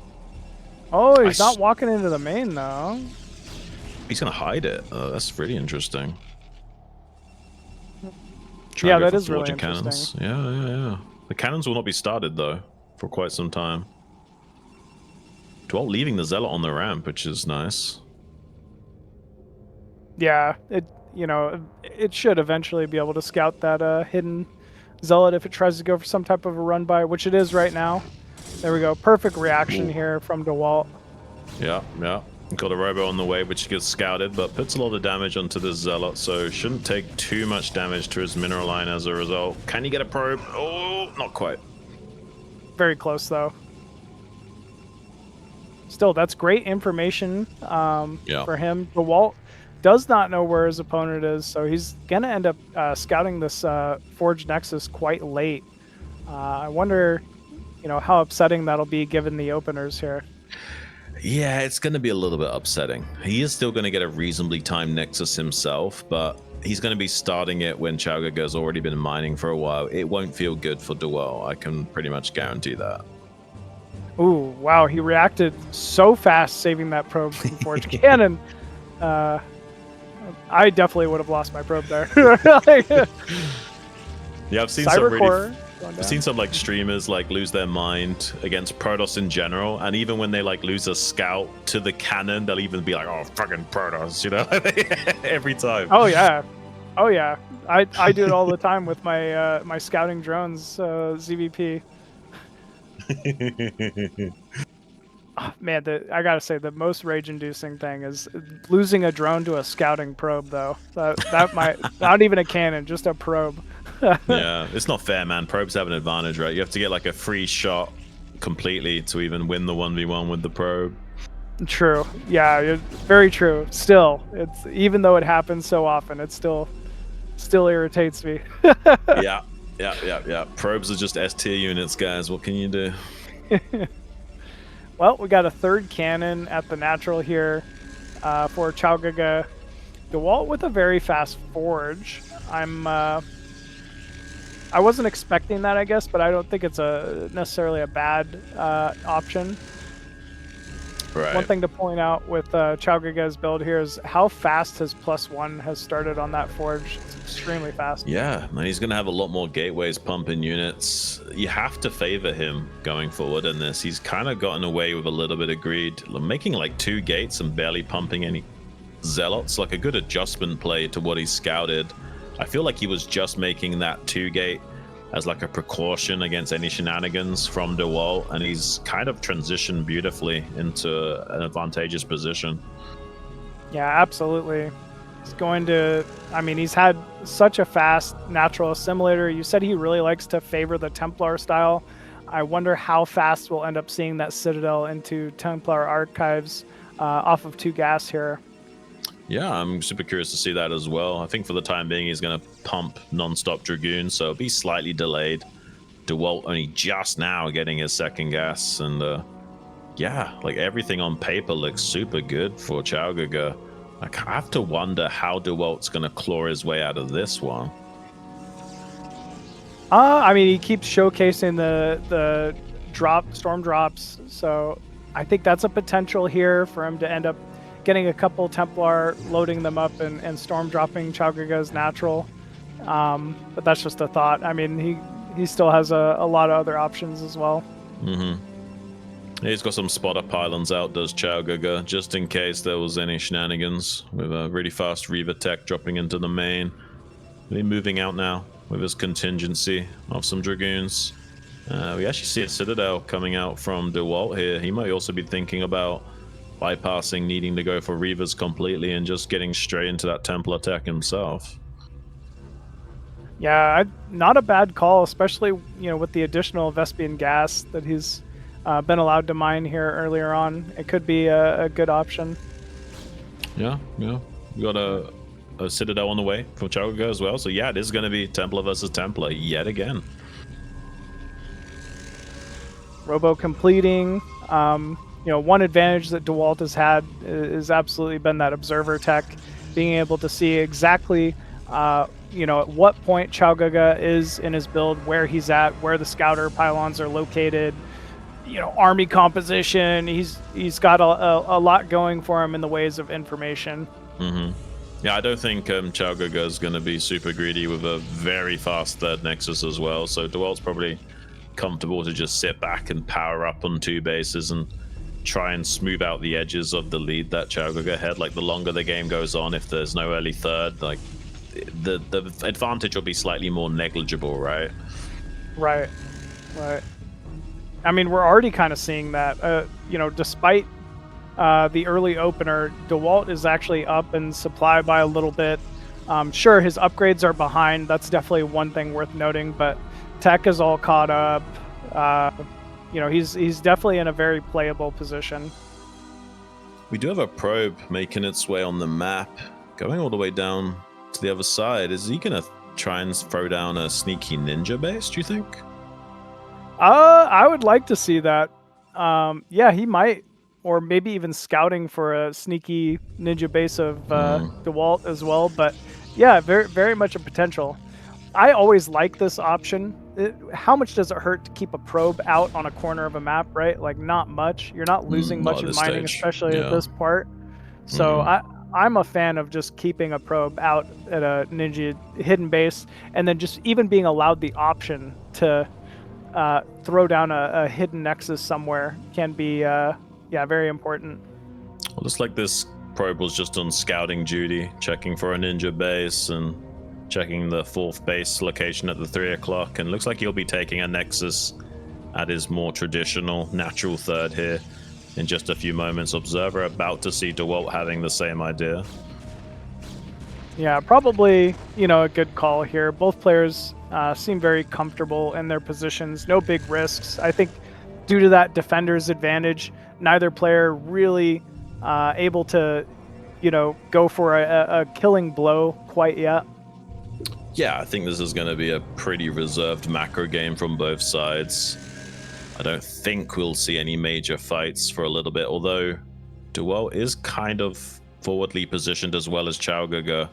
Oh, he's not walking into the main, though.
He's going to hide it. That's really interesting.
Yeah, that is really interesting.
Cannons. Yeah. The cannons will not be started, though, for quite some time. Dewalt leaving the Zealot on the ramp, which is nice.
Yeah, it should eventually be able to scout that hidden Zealot if it tries to go for some type of a run by, which it is right now. There we go. Perfect reaction here from Dewalt.
Yeah. Got a robo on the way, which gets scouted, but puts a lot of damage onto the Zealot, so shouldn't take too much damage to his mineral line as a result. Can he get a probe? Oh, not quite.
Very close, though. Still, that's great information for him. Dewalt does not know where his opponent is, so he's going to end up scouting this Forge Nexus quite late. I wonder, how upsetting that'll be given the openers here.
Yeah, it's going to be a little bit upsetting. He is still going to get a reasonably timed Nexus himself, but he's going to be starting it when QiaoGege has already been mining for a while. It won't feel good for Dewalt. I can pretty much guarantee that.
Ooh, wow, he reacted so fast saving that probe from Forge Cannon. I definitely would have lost my probe there.
Yeah, I've seen some like streamers like lose their mind against Protoss in general, and even when they like lose a scout to the cannon, they'll even be like, "Oh, fucking Protoss," every time.
Oh yeah. I do it all the time with my my scouting drones ZVP. Oh, man, I gotta say the most rage-inducing thing is losing a drone to a scouting probe, though. That might not even a cannon, just a probe.
Yeah, it's not fair, man. Probes have an advantage, right? You have to get like a free shot completely to even win the 1v1 with the probe.
True. Yeah, very true. Still, it's even though it happens so often, it still irritates me.
Yeah, yeah. Probes are just S tier units, guys. What can you do?
Well, we got a third cannon at the natural here for QiaoGege. Dewalt with a very fast forge. I wasn't expecting that, I guess, but I don't think it's necessarily a bad option.
Right.
One thing to point out with QiaoGege's build here is how fast his +1 has started on that forge. It's extremely fast.
Yeah, and he's going to have a lot more gateways pumping units. You have to favor him going forward in this. He's kind of gotten away with a little bit of greed, making like 2 gates and barely pumping any zealots. Like a good adjustment play to what he scouted. I feel like he was just making that 2 gate as like a precaution against any shenanigans from Dewalt, and he's kind of transitioned beautifully into an advantageous position.
Yeah, absolutely. He's going to, I mean, he's had such a fast natural assimilator. You said he really likes to favor the Templar style. I wonder how fast we'll end up seeing that Citadel into Templar archives off of 2 gas here.
Yeah, I'm super curious to see that as well. I think for the time being, he's going to pump non-stop Dragoon, so it'll be slightly delayed. Dewalt only just now getting his 2nd gas, and yeah, like everything on paper looks super good for QiaoGege. I have to wonder how Dewalt's going to claw his way out of this one.
I mean, he keeps showcasing the storm drops, so I think that's a potential here for him to end up getting a couple Templar, loading them up, and storm dropping QiaoGege's natural. But that's just a thought. I mean, he still has a lot of other options as well.
He's got some spotter pylons out, does QiaoGege, just in case there was any shenanigans with a really fast Reaver tech dropping into the main. He's moving out now with his contingency of some Dragoons. We actually see a Citadel coming out from Dewalt here. He might also be thinking about bypassing needing to go for Reavers completely and just getting straight into that Templar tech himself.
Yeah, not a bad call, especially with the additional Vespian gas that he's been allowed to mine here earlier on. It could be a good option.
Yeah. We got a Citadel on the way from QiaoGege as well. So yeah, it is going to be Templar versus Templar yet again.
Robo completing. One advantage that Dewalt has had is absolutely been that observer tech, being able to see exactly, at what point QiaoGege is in his build, where he's at, where the scouter pylons are located, army composition. He's got a lot going for him in the ways of information.
Yeah, I don't think QiaoGege is going to be super greedy with a very fast 3rd Nexus as well. So Dewalt's probably comfortable to just sit back and power up on 2 bases and try and smooth out the edges of the lead that QiaoGege had. Like, the longer the game goes on, if there's no early 3rd, like the advantage will be slightly more negligible, right?
Right. I mean, we're already kind of seeing that. Despite the early opener, Dewalt is actually up in supply by a little bit. Sure, his upgrades are behind. That's definitely one thing worth noting, but tech is all caught up. He's definitely in a very playable position.
We do have a probe making its way on the map, going all the way down to the other side. Is he going to try and throw down a sneaky ninja base, do you think?
I would like to see that. Yeah, he might. Or maybe even scouting for a sneaky ninja base of Dewalt as well. But yeah, very, very much a potential. I always like this option. How much does it hurt to keep a probe out on a corner of a map, right? Like, not much. You're not losing much in mining, especially at this part. So I'm a fan of just keeping a probe out at a ninja hidden base, and then just even being allowed the option to throw down a hidden nexus somewhere can be very important.
Well, looks like this probe was just on scouting duty, checking for a ninja base and checking the 4th base location at the 3 o'clock, and looks like he'll be taking a nexus at his more traditional natural 3rd here in just a few moments. Observer about to see Dewalt having the same idea.
Yeah, probably, a good call here. Both players seem very comfortable in their positions. No big risks. I think due to that defender's advantage, neither player really able to, go for a killing blow quite yet.
Yeah, I think this is going to be a pretty reserved macro game from both sides. I don't think we'll see any major fights for a little bit, although Dewalt is kind of forwardly positioned as well as QiaoGege.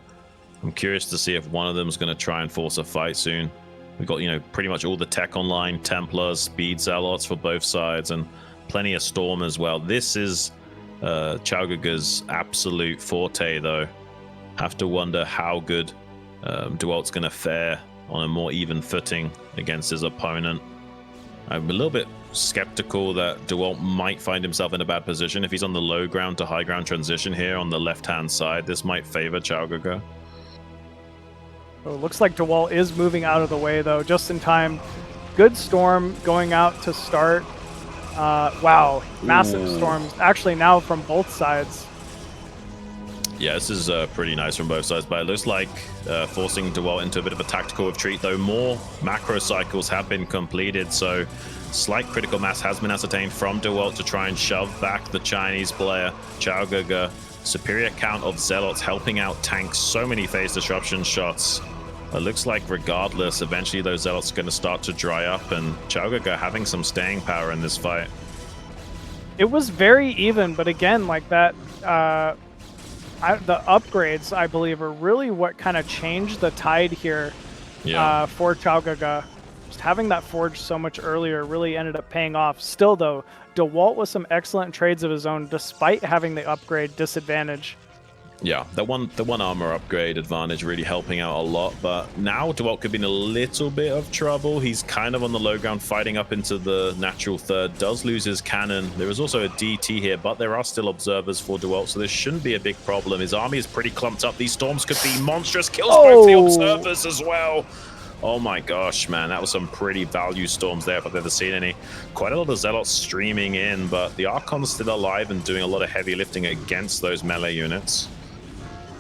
I'm curious to see if one of them is going to try and force a fight soon. We've got, pretty much all the tech online, Templars, Speed Zealots for both sides, and plenty of Storm as well. This is QiaoGege's absolute forte, though. Have to wonder how good Dewalt's going to fare on a more even footing against his opponent. I'm a little bit skeptical that Dewalt might find himself in a bad position. If he's on the low ground to high ground transition here on the left-hand side, this might favor QiaoGege.
Oh, looks like Dewalt is moving out of the way, though, just in time. Good Storm going out to start. Wow, massive storms, actually now from both sides.
Yeah, this is pretty nice from both sides, but it looks like forcing Dewalt into a bit of a tactical retreat, though more macro cycles have been completed, so slight critical mass has been ascertained from Dewalt to try and shove back the Chinese player. QiaoGege, superior count of Zealots helping out tank so many phase disruption shots. It looks like regardless, eventually those Zealots are going to start to dry up, and QiaoGege having some staying power in this fight.
It was very even, but again, like that, the upgrades, I believe, are really what kind of changed the tide here for QiaoGege. Just having that forge so much earlier really ended up paying off. Still, though, Dewalt with some excellent trades of his own, despite having the upgrade disadvantage.
Yeah, the one armor upgrade advantage really helping out a lot, but now Dewalt could be in a little bit of trouble. He's kind of on the low ground fighting up into the natural third, does lose his cannon. There is also a DT here, but there are still observers for Dewalt, so this shouldn't be a big problem. His army is pretty clumped up. These storms could be monstrous. Kills both the observers as well. Oh my gosh, man, that was some pretty value storms there if I've ever seen any. Quite a lot of Zealots streaming in, but the Archon's still alive and doing a lot of heavy lifting against those melee units.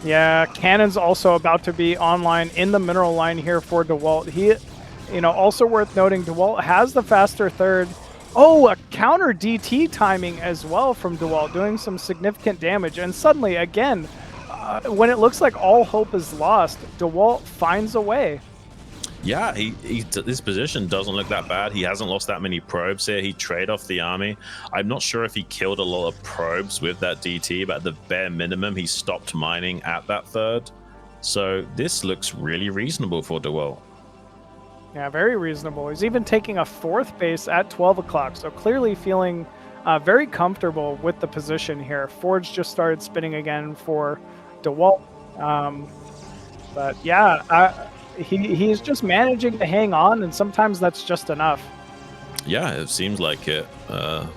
Yeah, Cannon's also about to be online in the mineral line here for Dewalt. He, also worth noting, Dewalt has the faster third. Oh, a counter DT timing as well from Dewalt, doing some significant damage. And suddenly, again, when it looks like all hope is lost, Dewalt finds a way.
Yeah, his position doesn't look that bad. He hasn't lost that many probes here. He trade off the army. I'm not sure if he killed a lot of probes with that DT, but at the bare minimum, he stopped mining at that third. So this looks really reasonable for Dewalt.
Yeah, very reasonable. He's even taking a fourth base at 12 o'clock, so clearly feeling very comfortable with the position here. Forge just started spinning again for Dewalt. But yeah, he's just managing to hang on, and sometimes that's just enough.
Yeah, it seems like it.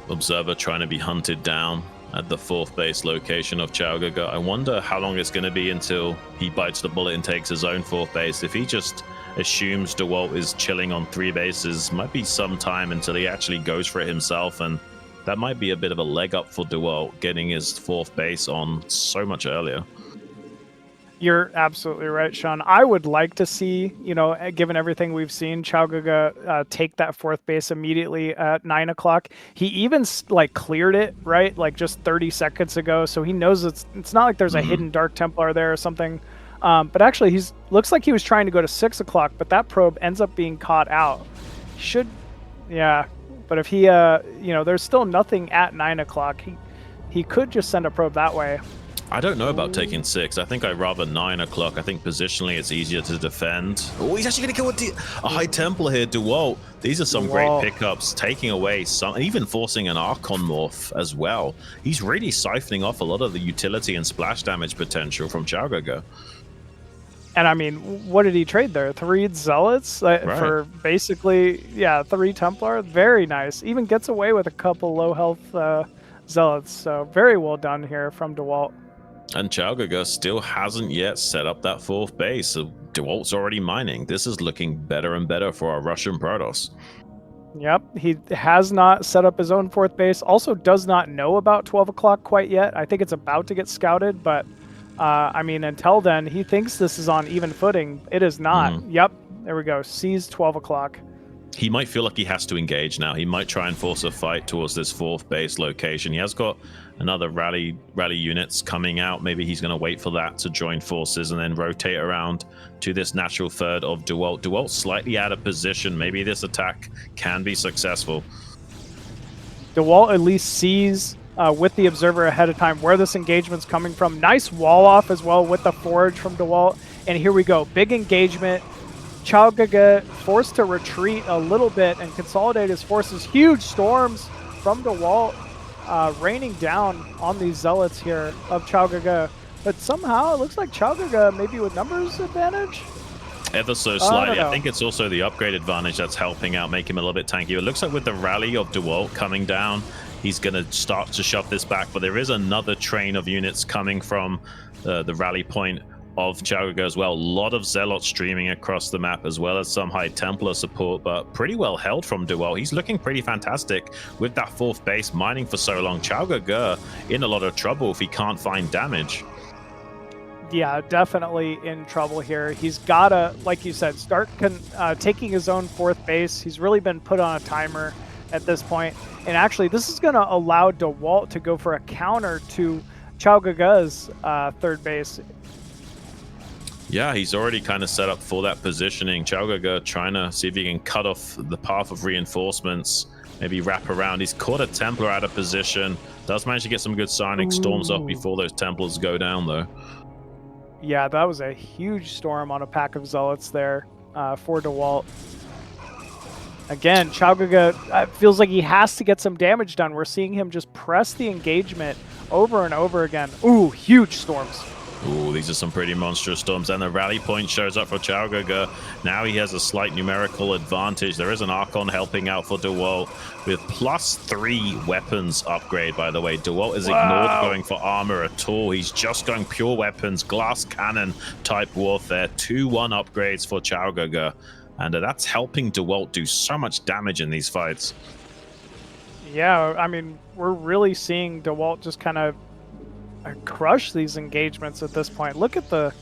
Observer trying to be hunted down at the fourth base location of QiaoGege. I wonder how long it's going to be until he bites the bullet and takes his own fourth base. If he just assumes Dewalt is chilling on 3 bases, might be some time until he actually goes for it himself, and that might be a bit of a leg up for Dewalt, getting his fourth base on so much earlier.
You're absolutely right, Sean. I would like to see, given everything we've seen, QiaoGege take that fourth base immediately at 9 o'clock. He even cleared it, right? Like just 30 seconds ago. So he knows it's not like there's a hidden Dark Templar there or something. But actually, looks like he was trying to go to 6 o'clock, but that probe ends up being caught out. Yeah. But if he, there's still nothing at 9 o'clock. He could just send a probe that way.
I don't know about taking 6. I think I'd rather 9 o'clock. I think positionally it's easier to defend. Oh, he's actually going to kill a High Templar here, Dewalt. These are some great pickups, taking away some, even forcing an Archon morph as well. He's really siphoning off a lot of the utility and splash damage potential from QiaoGege.
And I mean, what did he trade there? 3 Zealots for basically, 3 Templar? Very nice. Even gets away with a couple low health Zealots. So very well done here from Dewalt.
And QiaoGege still hasn't yet set up that fourth base, so Dewalt's already mining. This is looking better and better for our Russian Protoss.
Yep, he has not set up his own fourth base. Also does not know about 12 o'clock quite yet. I think it's about to get scouted, but I mean, until then, he thinks this is on even footing. It is not. Yep, there we go. Sees 12 o'clock.
he might feel like he has to engage now. He might try and force a fight towards this 4th base location. He has got another rally units coming out. Maybe he's going to wait for that to join forces and then rotate around to this natural 3rd of Dewalt. Dewalt slightly out of position. Maybe this attack can be successful.
Dewalt at least sees with the observer ahead of time where this engagement's coming from. Nice wall off as well with the forage from Dewalt. And here we go. Big engagement. QiaoGege forced to retreat a little bit and consolidate his forces. Huge storms from Dewalt raining down on these zealots here of QiaoGege. But somehow it looks like QiaoGege maybe with numbers advantage.
Ever so slightly. I think it's also the upgrade advantage that's helping out, make him a little bit tankier. It looks like with the rally of Dewalt coming down, he's going to start to shove this back. But there is another train of units coming from the rally point of QiaoGege as well. A lot of Zealots streaming across the map, as well as some High Templar support, but pretty well held from Dewalt. He's looking pretty fantastic with that 4th base mining for so long. QiaoGege in a lot of trouble if he can't find damage.
Yeah, definitely in trouble here. He's got to, like you said, start taking his own 4th base. He's really been put on a timer at this point. And actually, this is going to allow Dewalt to go for a counter to QiaoGege's 3rd base.
Yeah, he's already kind of set up for that positioning. QiaoGege trying to see if he can cut off the path of reinforcements, maybe wrap around. He's caught a Templar out of position. Does manage to get some good Psionic Storms off before those Templars go down, though.
Yeah, that was a huge storm on a pack of Zealots there for Dewalt. Again, QiaoGege feels like he has to get some damage done. We're seeing him just press the engagement over and over again. Ooh, huge storms.
Ooh, these are some pretty monstrous storms. And the rally point shows up for QiaoGege. Now he has a slight numerical advantage. There is an Archon helping out for Dewalt with +3 weapons upgrade, by the way. Dewalt is ignored going for armor at all. He's just going pure weapons, glass cannon type warfare. 2-1 upgrades for QiaoGege. And that's helping Dewalt do so much damage in these fights.
Yeah, I mean, we're really seeing Dewalt just kind of crush these engagements at this point. Look at the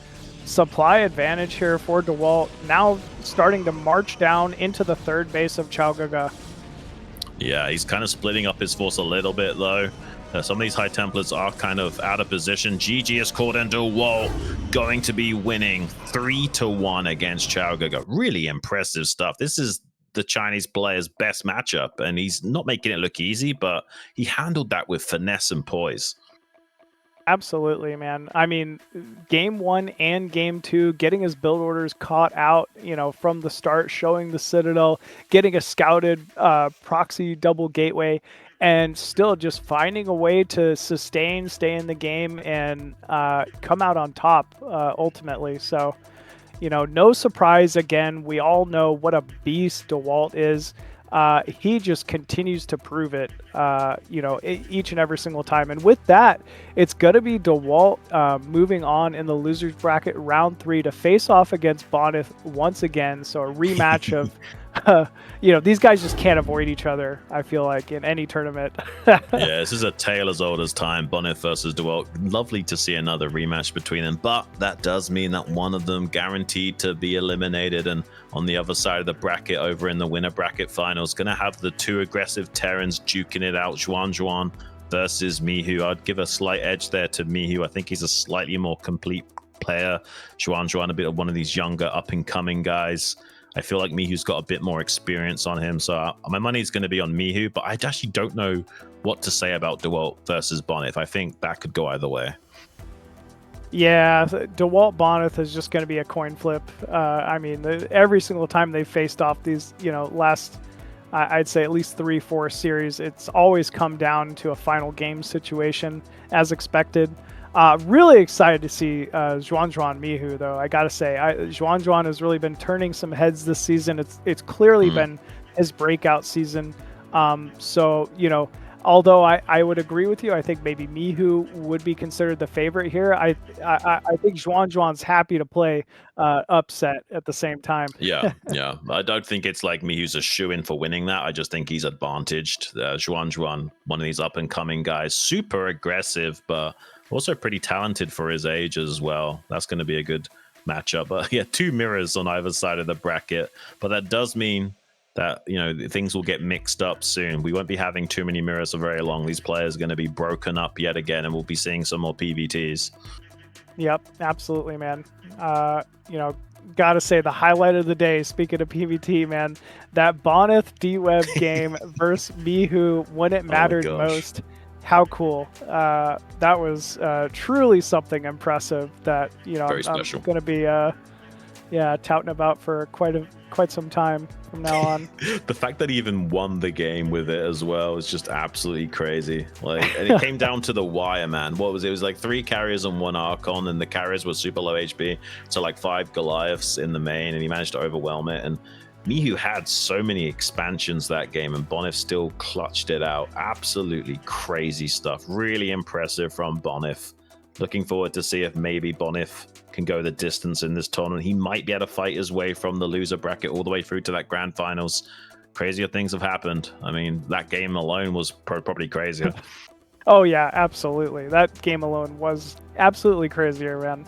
supply advantage here for Dewalt. Now starting to march down into the 3rd base of QiaoGege.
Yeah, he's kind of splitting up his force a little bit, though. Some of these High Templars are kind of out of position. GG is caught, and Dewalt going to be winning 3-1 against QiaoGege. Really impressive stuff. This is the Chinese player's best matchup, and he's not making it look easy, but he handled that with finesse and poise.
Absolutely, man. I mean, game 1 and game 2, getting his build orders caught out, you know, from the start, showing the Citadel, getting a scouted proxy double gateway, and still just finding a way to sustain, stay in the game, and come out on top ultimately. So, you know, no surprise. Again, we all know what a beast Dewalt is. He just continues to prove it, you know, each and every single time. And with that, it's going to be Dewalt moving on in the losers bracket round 3 to face off against Bonyth once again. So a rematch of, you know, these guys just can't avoid each other, I feel like, in any tournament.
Yeah, this is a tale as old as time. Bonyth versus Dewalt. Lovely to see another rematch between them, but that does mean that one of them guaranteed to be eliminated. And on the other side of the bracket, over in the winner bracket finals, going to have the 2 aggressive Terrans duking it out. XuanXuan versus Mihu. I'd give a slight edge there to Mihu. I think he's a slightly more complete player. XuanXuan a bit of one of these younger up-and-coming guys. I feel like Mihu's got a bit more experience on him, so my money's going to be on Mihu, but I actually don't know what to say about Dewalt versus Bonyth. I think that could go either way.
Yeah, Dewalt Bonyth is just going to be a coin flip. I mean, every single time they've faced off these, you know, last, I'd say at least 3-4 series, it's always come down to a final game situation, as expected. Really excited to see XuanXuan Mihu, though. I gotta say, XuanXuan has really been turning some heads this season. It's clearly been his breakout season. So, you know, although I would agree with you, I think maybe Mihu would be considered the favorite here. I think XuanXuan's happy to play upset at the same time.
Yeah. I don't think it's like Mihu's a shoo-in for winning that. I just think he's advantaged. XuanXuan, one of these up-and-coming guys, super aggressive, but also pretty talented for his age as well. That's going to be a good matchup. But yeah, 2 mirrors on either side of the bracket. But that does mean that, you know, things will get mixed up soon. We won't be having too many mirrors for very long. These players are going to be broken up yet again, and we'll be seeing some more PVTs.
Yep, absolutely, man. You know, gotta say the highlight of the day, speaking of PvT, man, that Bonyth D-Web game versus Mihu when it mattered most. How cool. That was truly something impressive that, you know, I'm going to be yeah, touting about for quite some time from now on.
The fact that he even won the game with it as well is just absolutely crazy. Like, and it came down to the wire, man. What was it? It was like 3 carriers and 1 Archon, and the carriers were super low HP, so like 5 Goliaths in the main, and he managed to overwhelm it. And Mihu had so many expansions that game, and Bonyth still clutched it out. Absolutely crazy stuff. Really impressive from Bonyth. Looking forward to see if maybe Bonyth can go the distance in this tournament. He might be able to fight his way from the loser bracket all the way through to that grand finals. Crazier things have happened. I mean, that game alone was probably crazier.
Oh yeah, absolutely. That game alone was absolutely crazier, man.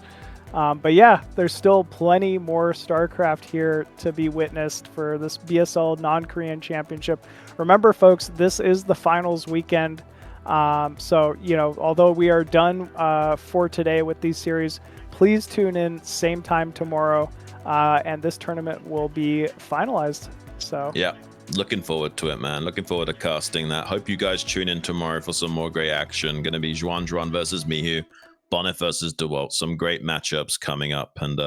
But yeah, there's still plenty more StarCraft here to be witnessed for this BSL non-Korean championship. Remember, folks, this is the finals weekend. So, you know, although we are done for today with these series, please tune in same time tomorrow, and this tournament will be finalized. So
yeah, looking forward to it, man. Looking forward to casting that. Hope you guys tune in tomorrow for some more great action. Going to be XuanXuan versus Mihu, Bonyth versus Dewalt. Some great matchups coming up, and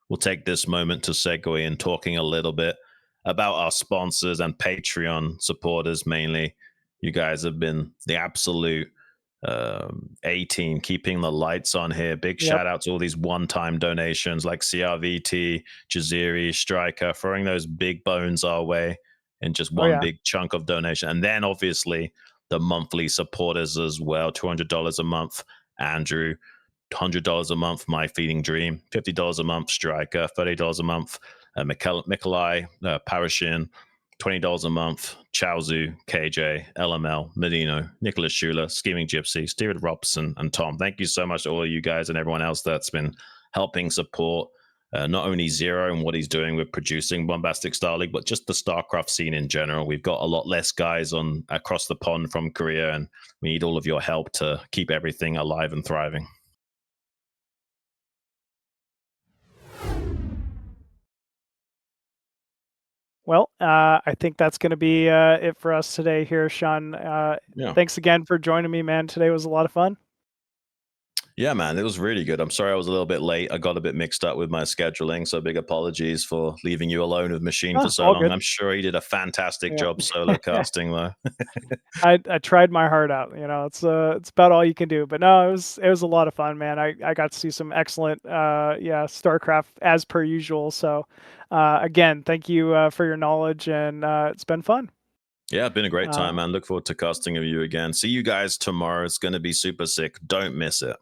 we'll take this moment to segue in talking a little bit about our sponsors and Patreon supporters mainly. You guys have been the absolute A-team, keeping the lights on here. Big shout out to all these one-time donations like CRVT, Jaziri, Striker, throwing those big bones our way in just one big chunk of donation. And then obviously the monthly supporters as well, $200 a month, Andrew, $100 a month, My Feeding Dream, $50 a month, Striker, $30 a month, Mikolai, Parashin, $20 a month, Chaozu, KJ, LML, Medino, Nicholas Schuler, Scheming Gypsy, Steven Robson, and Tom. Thank you so much to all of you guys and everyone else that's been helping support not only Zero and what he's doing with producing Bombastic StarLeague, but just the StarCraft scene in general. We've got a lot less guys on across the pond from Korea, and we need all of your help to keep everything alive and thriving.
Well, I think that's going to be it for us today here, Sean. Thanks again for joining me, man. Today was a lot of fun.
Yeah, man, it was really good. I'm sorry I was a little bit late. I got a bit mixed up with my scheduling, so big apologies for leaving you alone with Machine for so long. Good. I'm sure you did a fantastic job solo casting, though.
I tried my heart out. You know, it's about all you can do. But no, it was a lot of fun, man. I got to see some excellent StarCraft as per usual. So again, thank you for your knowledge, and it's been fun.
Yeah, been a great time, man. Look forward to casting of you again. See you guys tomorrow. It's going to be super sick. Don't miss it.